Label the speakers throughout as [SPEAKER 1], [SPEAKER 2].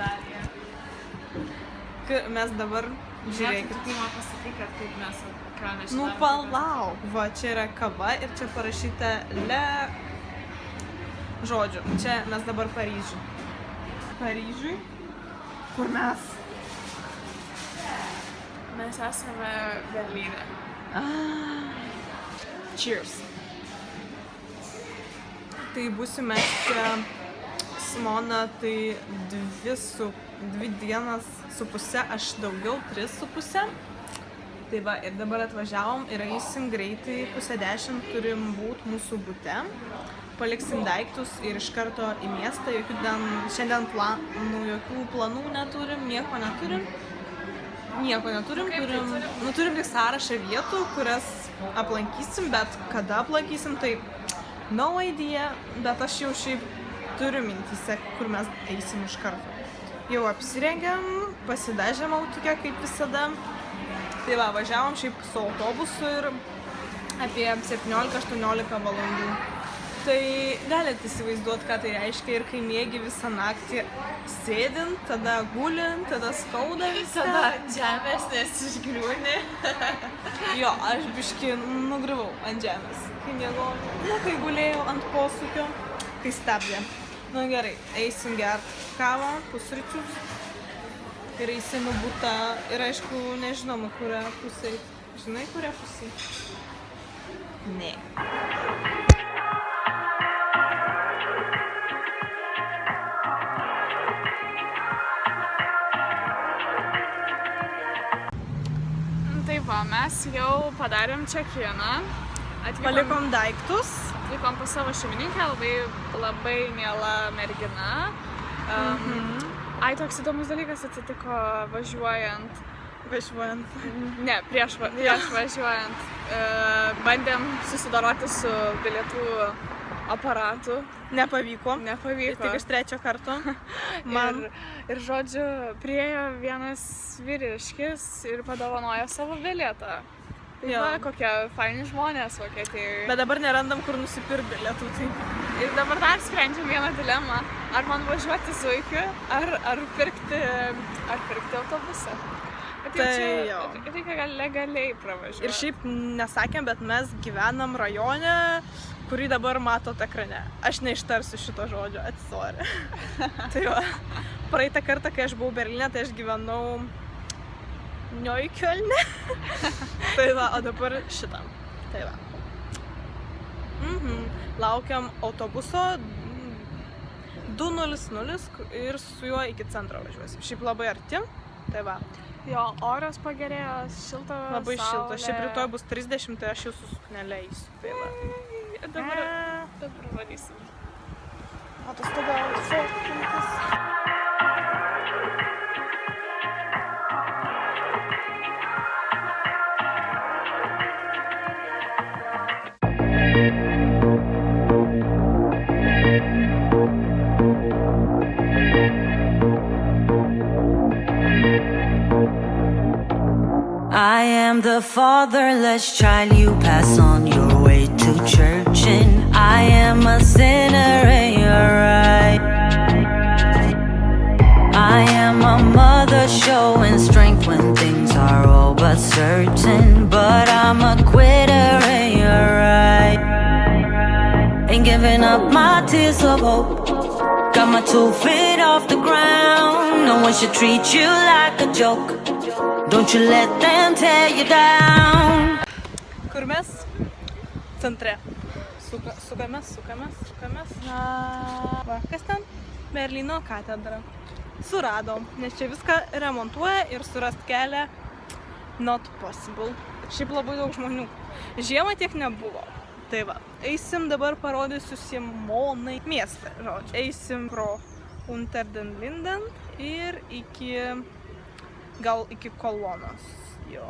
[SPEAKER 1] scenariją.
[SPEAKER 2] Mes dabar, žiūrėkit.
[SPEAKER 1] Tai man pasakai, kad kaip mes ką nežinome.
[SPEAKER 2] Nu, palauk. Va, čia yra kava ir čia parašyta le... Žodžiu, čia mes dabar Paryžiui. Paryžiui? Kur mes?
[SPEAKER 1] Mes esame Berlyne.
[SPEAKER 2] Cheers. Tai būsime čia Simona, tai 2 dienas su pusė, aš daugiau 3,5. Tai va, ir dabar atvažiavom ir eisim greitai, 9:30 turim būti mūsų bute. Paliksim daiktus ir iš karto į miestą, šiandien jokių planų neturim, nieko neturim. Turim tik sąrašą vietų, kurias aplankysim, bet kada aplankysim, tai no idea, bet aš jau šiaip turiu mintyse, kur mes eisim iš karto. Jau apsirengiam, pasidažėm autikę kaip visada. Tai va, važiavom šiaip su autobusu ir apie 17-18 valandų. Tai galite įsivaizduoti, ką tai reiškia ir kai mėgi visą naktį sėdint, tada gulint, tada skauda viską.
[SPEAKER 1] Tada žemės nesišgriūni.
[SPEAKER 2] Jo, aš biškį nugriuvau ant žemės, kai miegojau. Kai gulėjau ant posūkio, kai stabdė. Nu gerai, eisim gert kavą, pusryčius ir eisim į butą ir aišku, nežinom, kurią pusę. Žinai, kurią pusę? Ne.
[SPEAKER 1] Tai va, mes jau padarėm check-iną.
[SPEAKER 2] Palikom daiktus.
[SPEAKER 1] Atvykom pas savo šeimininkę, labai miela mergina. Ai, toks įdomus dalykas atsitiko važiuojant. Ne, prieš važiuojant. Bandėm susidoroti su bilietų aparatu.
[SPEAKER 2] Nepavyko. Tik iš 3 karto.
[SPEAKER 1] Ir žodžiu, priėjo vienas vyriškis ir padovanojo savo bilietą. Tai va, kokie faini žmonės Vokietijoje.
[SPEAKER 2] Bet dabar nerandam, kur nusipirkti bilietų.
[SPEAKER 1] Ir dabar dar sprendžiam vieną dilemą. Ar man važiuoti zuikiu, ar pirkti autobusą.
[SPEAKER 2] Tai jau.
[SPEAKER 1] Reikia legaliai pravažiuoti.
[SPEAKER 2] Ir šiaip nesakėm, bet mes gyvenam rajone, kurį dabar matot ekrane. Aš neištarsiu šito žodžio, sorry. Tai va, praeitą kartą, kai aš buvau Berlyne, tai aš gyvenau Neuköllne. Tai va, o dabar šitam. Tai va. Laukiam autobuso 2:00 ir su juo iki centro važiuosim. Šiaip labai arti. Tai va.
[SPEAKER 1] Jo, oras pagerėjo, šilta,
[SPEAKER 2] labai
[SPEAKER 1] saulė.
[SPEAKER 2] šilta. Šiaip rytoj bus 30, tai aš jau su suknele eisiu. Tai va.
[SPEAKER 1] Dabar varysim.
[SPEAKER 2] Atostogauti, fotkins.
[SPEAKER 3] I am the fatherless child, you pass on your way to church, and I am a sinner and you're right. I am a mother showing strength when things are all but certain, but I'm a quitter and you're right. Ain't giving up my tears of hope, got my 2 feet off the ground. No one should treat you like a joke, don't you let them tear you down.
[SPEAKER 2] Kur mes? Centre. Sukamės. Va, kas ten? Berlyno katedra. Suradom, nes čia viską remontuoja ir surast kelią not possible. Šiaip labai daug žmonių. Žiemą tiek nebuvo. Tai va, eisim dabar parodysiu Simonai miestą, žodžiu. Eisim pro Unter den Linden ir iki Kolonos. Jo.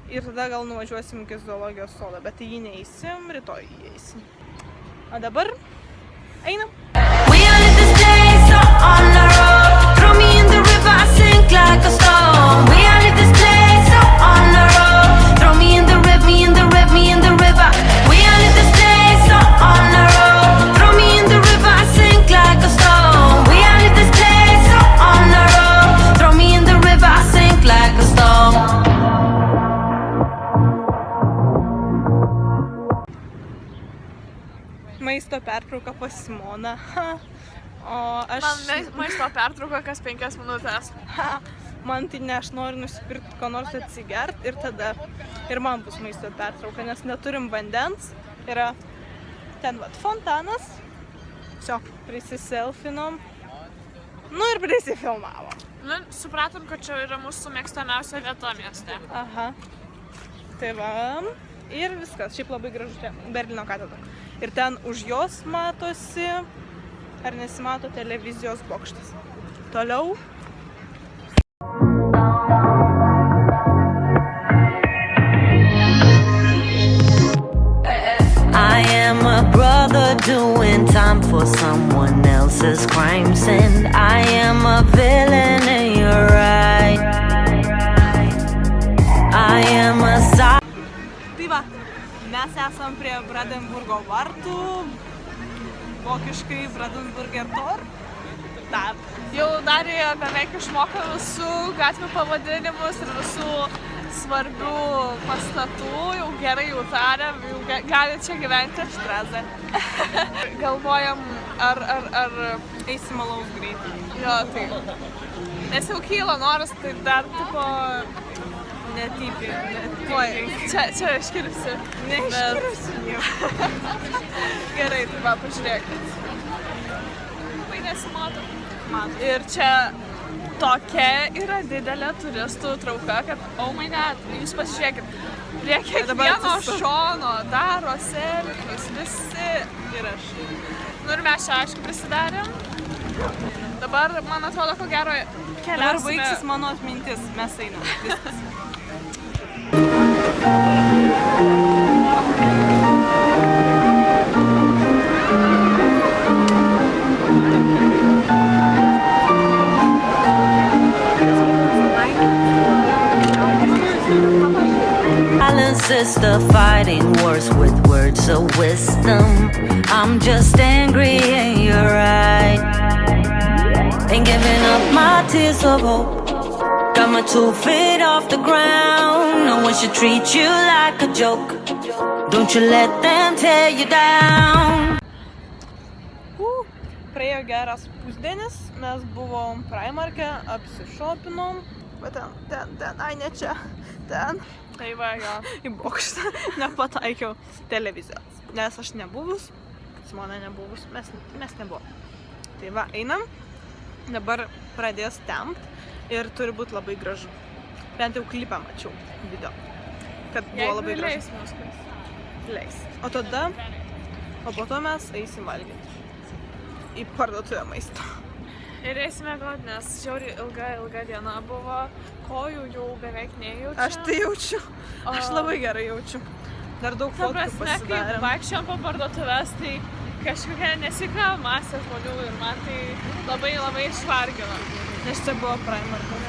[SPEAKER 2] Ir tada nuvažiuosim iki zoologijos sodo, bet į jį neeisim, rytoj jį eisim. O dabar einam.
[SPEAKER 3] We are in this place on the road. Throw me in the river, I sink like a stone. We are in this place on the road. Throw me in the river, me in the river, me in the river. We are in this place on the road. Throw me in the river, I sink like a stone. We are in this place
[SPEAKER 2] maisto pertrauka pas Simoną. O aš...
[SPEAKER 1] Man maisto pertrauka kas 5 minutės.
[SPEAKER 2] Man tai ne, aš noriu nusipirkti ko nors atsigert ir tada ir man bus maisto pertrauka, nes neturim vandens. Yra ten vat fontanas. Tiesiog prisiselfinom. Nu ir prisifilmavom.
[SPEAKER 1] Nu, supratom, kad čia yra mūsų mėgstamiausia vieta mieste.
[SPEAKER 2] Aha. Tai va. Ir viskas. Šiaip labai gražu čia. Berlyno katedra. Ir ten už jos matosi, ar nesimato, televizijos bokštas. Toliau.
[SPEAKER 3] I am a brother doing time for someone else's crimes, and I am a villain and you're right. I am a
[SPEAKER 2] Tai va, mes esam prie Brandenburgo vartų, vokiškai Brandenburger Tor. Taip.
[SPEAKER 1] Jau Darija beveik išmoko visų gatvių pavadinimus ir visų svarbių pastatų, jau gerai jau tarėm, jau gali čia gyventi.
[SPEAKER 2] Štraze.
[SPEAKER 1] Galvojam, ar
[SPEAKER 2] Eisim alaus greitai.
[SPEAKER 1] jo, tai. Nes jau kyla noras, tai dar tipo...
[SPEAKER 2] Netypiai.
[SPEAKER 1] Oi, čia iškirpsiu.
[SPEAKER 2] Neiškirpsiu nieko.
[SPEAKER 1] Gerai, tai va, pažiūrėkit. Labai nesimato. Ir čia tokia yra didelė turistų trauka, kad, oh my god, jūs pasižiūrėkit, prie kiekvieno šono daro selfius, visi.
[SPEAKER 2] Ir aš.
[SPEAKER 1] Nu ir mes čia aišku prisidarėm. Dabar, man atrodo, ko gero
[SPEAKER 2] Dabar
[SPEAKER 1] keliausime.
[SPEAKER 2] baigsis mano atmintis, mes einam. Viskas.
[SPEAKER 3] Silence is the fighting words with words of wisdom. I'm just angry and you're right. Ain't giving up my tears of hope. Got my 2 feet off the ground. No one should treat you like a joke. Don't you let them tear you down.
[SPEAKER 2] Praėjo geras pusdienis, mes buvom Primarke, apsišopinom. Va ten, ai ne čia, ten.
[SPEAKER 1] Tai va, jo.
[SPEAKER 2] Į bokštą nepataikiau televizijos, nes aš nebuvus, Simona nebuvus, mes nebuvom. Tai va, einam, dabar pradės tempt ir turi būti labai gražu. Bent jau klipą mačiau video, kad buvo labai gražu.
[SPEAKER 1] Leis muskas.
[SPEAKER 2] Leis. O po to mes eisim valgyti į parduotuvę maisto.
[SPEAKER 1] Ir eisime grot, nes žiauriai ilga diena buvo, kojų jau beveik nejaučiu.
[SPEAKER 2] Aš tai jaučiu, aš labai gerai jaučiu. Dar daug
[SPEAKER 1] Ta
[SPEAKER 2] fotkų
[SPEAKER 1] prasme, kai
[SPEAKER 2] pasidarėm.
[SPEAKER 1] vaikščiojom po parduotuvės, tai kažkokia nesika masė žmonių ir man tai labai išvargino.
[SPEAKER 2] Nes čia buvo Primarke.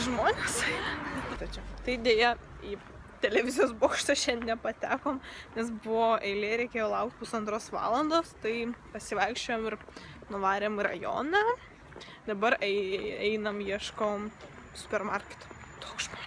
[SPEAKER 2] Žmonės. Tai dėja į televizijos bokštą šiandien nepatekom, nes buvo eilė, reikėjo laukti 1,5 valandos, tai pasivaikščiojom ir nuvarėm į rajoną. Dabar einam, ieškom supermarketo. Daug žmonių.